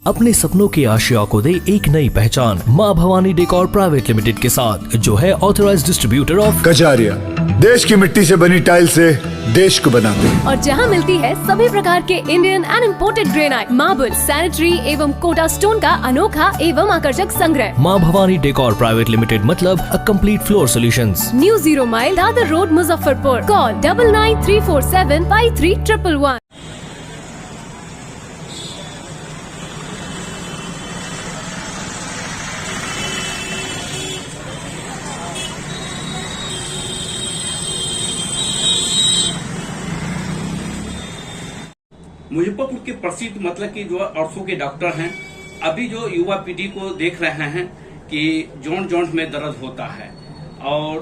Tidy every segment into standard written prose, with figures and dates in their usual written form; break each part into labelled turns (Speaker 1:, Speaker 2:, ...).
Speaker 1: अपने सपनों की आशिया को दे एक नई पहचान माँ भवानी डेकोर प्राइवेट लिमिटेड के साथ, जो है ऑथराइज्ड डिस्ट्रीब्यूटर ऑफ
Speaker 2: कजारिया। देश की मिट्टी से बनी टाइल से देश को बनाते हैं।
Speaker 3: और जहाँ मिलती है सभी प्रकार के Indian and imported granite, marble, sanitary एवं कोटा स्टोन का अनोखा एवं आकर्षक संग्रह।
Speaker 1: माँ भवानी डेकोर प्राइवेट लिमिटेड मतलब a complete floor solutions.
Speaker 3: New 0 mile Dadar road, Muzaffarpur. Call 9934753111।
Speaker 4: Muzaffarpur के प्रसिद्ध मतलब कि जो आंखों के डॉक्टर हैं, अभी जो युवा पीढ़ी को देख रहे हैं कि जोड़ में दर्द होता है और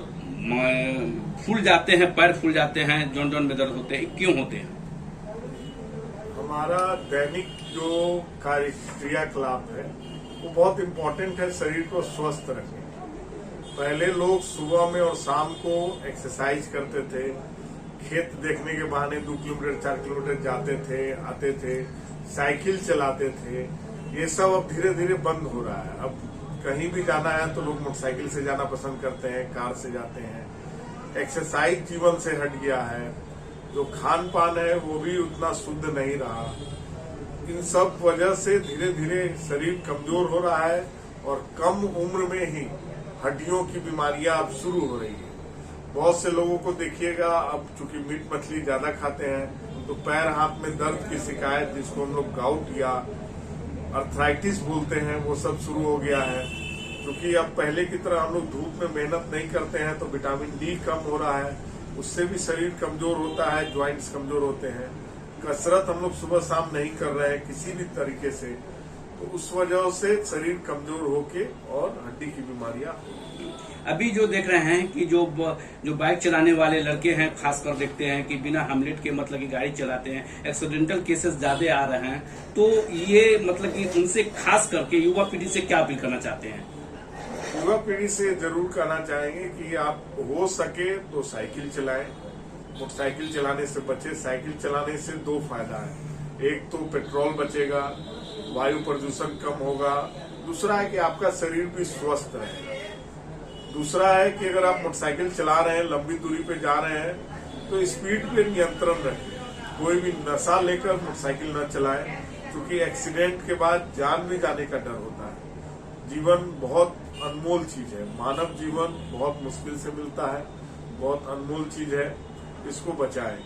Speaker 4: फूल जाते हैं, पैर फूल जाते हैं, जोड़ में दर्द होते हैं, क्यों होते हैं?
Speaker 5: हमारा दैनिक जो क्रियाकलाप है वो बहुत इम्पोर्टेंट है शरीर को स्वस्थ रखने। पहले लोग सुबह में और शाम को एक्सरसाइज करते थे, खेत देखने के बहाने 2 किलोमीटर 4 किलोमीटर जाते थे, आते थे, साइकिल चलाते थे। ये सब अब धीरे धीरे बंद हो रहा है। अब कहीं भी जाना है तो लोग मोटरसाइकिल से जाना पसंद करते हैं, कार से जाते हैं। एक्सरसाइज जीवन से हट गया है। जो खान पान है वो भी उतना शुद्ध नहीं रहा। इन सब वजह से धीरे धीरे शरीर कमजोर हो रहा है और कम उम्र में ही हड्डियों की बीमारियां अब शुरू हो रही है। बहुत से लोगों को देखिएगा, अब चूंकि मीट मछली ज्यादा खाते हैं तो पैर हाथ में दर्द की शिकायत, जिसको हम लोग गाउट या अर्थराइटिस बोलते हैं, वो सब शुरू हो गया है। क्योंकि अब पहले की तरह हम लोग धूप में मेहनत नहीं करते हैं तो विटामिन डी कम हो रहा है, उससे भी शरीर कमजोर होता है, ज्वाइंट्स कमजोर होते हैं। कसरत हम लोग सुबह शाम नहीं कर रहे हैं किसी भी तरीके से, तो उस वजह से शरीर कमजोर होके और हड्डी की बीमारियां।
Speaker 4: अभी जो देख रहे हैं कि जो बाइक चलाने वाले लड़के हैं, खासकर देखते हैं कि बिना हेलमेट के मतलब की गाड़ी चलाते हैं, एक्सीडेंटल केसेस ज्यादा आ रहे हैं। तो ये मतलब कि उनसे खास करके युवा पीढ़ी से क्या अपील करना चाहते हैं?
Speaker 5: युवा पीढ़ी से जरूर कहना चाहेंगे कि आप हो सके तो साइकिल चलाएं। मोटरसाइकिल चलाने से बचे। साइकिल चलाने से 2 फायदा है। एक तो पेट्रोल बचेगा, वायु प्रदूषण कम होगा। दूसरा है कि आपका शरीर भी स्वस्थ रहेगा। दूसरा है कि अगर आप मोटरसाइकिल चला रहे हैं, लंबी दूरी पे जा रहे हैं, तो स्पीड पे नियंत्रण रखें। कोई भी नशा लेकर मोटरसाइकिल न चलाएं, क्योंकि एक्सीडेंट के बाद जान भी जाने का डर होता है। जीवन बहुत अनमोल चीज है। मानव जीवन बहुत मुश्किल से मिलता है, बहुत अनमोल चीज है, इसको बचाएं।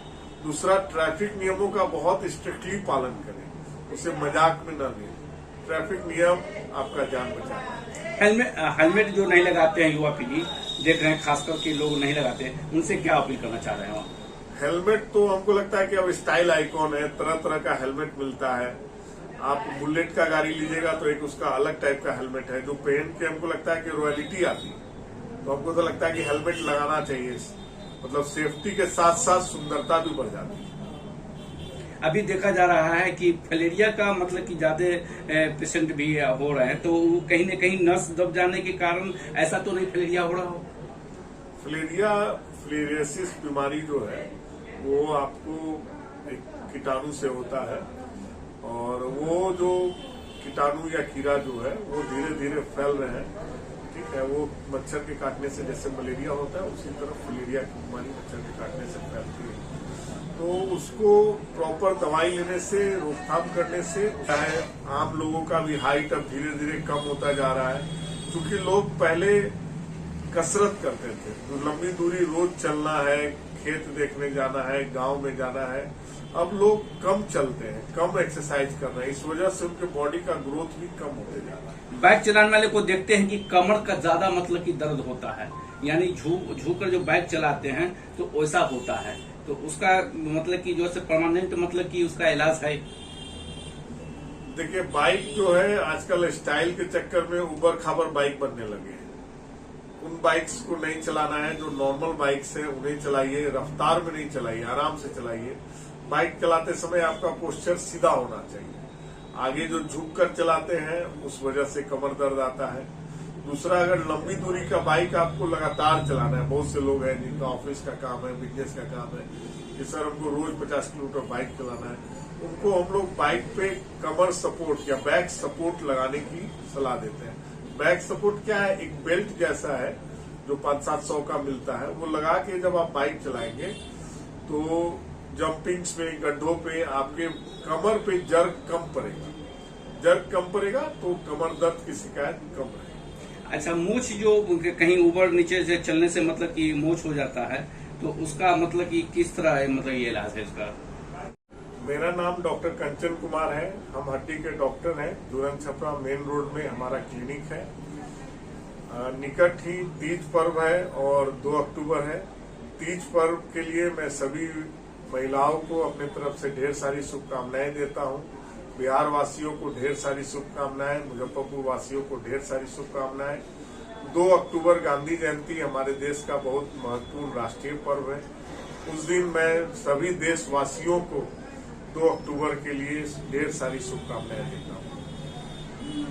Speaker 5: दूसरा, ट्रैफिक नियमों का बहुत स्ट्रिक्टली पालन करें, उसे मजाक में न लें। ट्रैफिक नियम आपका जान बचाएगा।
Speaker 4: हेलमेट जो नहीं लगाते हैं युवा पीढ़ी देख रहे हैं, खासकर के लोग नहीं लगाते हैं, उनसे क्या अपील करना चाह रहे हैं?
Speaker 5: हेलमेट तो हमको लगता है कि अब स्टाइल आइकॉन है, तरह तरह का हेलमेट मिलता है। आप बुलेट का गाड़ी लीजिएगा तो एक उसका अलग टाइप का हेलमेट है, जो पहन के हमको लगता है कि रॉयलिटी आती है। तो हमको तो लगता है कि हेलमेट लगाना चाहिए। मतलब सेफ्टी के साथ साथ सुंदरता भी बढ़ जाती है।
Speaker 4: अभी देखा जा रहा है कि फलेरिया का मतलब कि ज्यादा पेशेंट भी हो रहे हैं, तो कहीं न कहीं नस दब जाने के कारण ऐसा तो नहीं फलेरिया हो रहा हो?
Speaker 5: फिलेरियासिस बीमारी जो है वो आपको एक कीटाणु से होता है, और वो जो कीटाणु या कीड़ा जो है वो धीरे धीरे फैल रहे हैं। ठीक है, वो मच्छर के काटने से जैसे मलेरिया होता है, उसी तरह फिलेरिया की बीमारी मच्छर के काटने से फैलती है। तो उसको प्रॉपर दवाई लेने से, रोकथाम करने से, चाहे आम लोगों का भी हाइट अब धीरे धीरे कम होता जा रहा है। क्योंकि लोग पहले कसरत करते थे, तो लंबी दूरी रोज चलना है, खेत देखने जाना है, गांव में जाना है। अब लोग कम चलते हैं, कम एक्सरसाइज कर रहे हैं, इस वजह से उनके बॉडी का ग्रोथ भी कम होते जा रहा है।
Speaker 4: बाइक चलाने वाले को देखते हैं कि कमर का ज्यादा मतलब कि दर्द होता है, यानी झुक कर जो बाइक चलाते हैं तो वैसा होता है। तो उसका मतलब कि जो परमानेंट मतलब कि उसका इलाज है?
Speaker 5: देखिए, बाइक जो है आजकल स्टाइल के चक्कर में उबर खाबर बाइक बनने लगे हैं। उन बाइक्स को नहीं चलाना है। जो नॉर्मल बाइक्स है उन्हें चलाइए, रफ्तार में नहीं चलाइए, आराम से चलाइए। बाइक चलाते समय आपका पोस्चर सीधा होना चाहिए। आगे जो झुक कर चलाते हैं उस वजह से कमर दर्द आता है। दूसरा, अगर लंबी दूरी का बाइक आपको लगातार चलाना है, बहुत से लोग हैं जिनका ऑफिस का काम है, बिजनेस का काम है कि सर हमको रोज 50 किलोमीटर बाइक चलाना है, उनको हम लोग बाइक पे कमर सपोर्ट या बैक सपोर्ट लगाने की सलाह देते हैं। बैक सपोर्ट क्या है? एक बेल्ट जैसा है जो 500-700 का मिलता है, वो लगा के जब आप बाइक चलाएंगे तो जंपिंग्स में, गड्ढों पे आपके कमर पे जर्क कम पड़ेगा। जर्क कम पड़ेगा तो कमर दर्द की शिकायत कम रहेगी।
Speaker 4: अच्छा, मूछ जो कहीं ऊपर नीचे से चलने से मतलब कि मूछ हो जाता है, तो उसका मतलब कि किस तरह है, मतलब ये इलाज है इसका?
Speaker 5: मेरा नाम डॉक्टर कंचन कुमार है। हम हड्डी के डॉक्टर हैं। जुरन छपरा मेन रोड में हमारा क्लिनिक है। निकट ही तीज पर्व है और 2 अक्टूबर है। तीज पर्व के लिए मैं सभी महिलाओं को अपने तरफ से ढेर सारी शुभकामनाएं देता हूं। बिहार वासियों को ढेर सारी शुभकामनाएं, मुजफ्फरपुर वासियों को ढेर सारी शुभकामनाएं। 2 अक्टूबर गांधी जयंती हमारे देश का बहुत महत्वपूर्ण राष्ट्रीय पर्व है। उस दिन मैं सभी देशवासियों को 2 अक्टूबर के लिए ढेर सारी शुभकामनाएं देता हूं।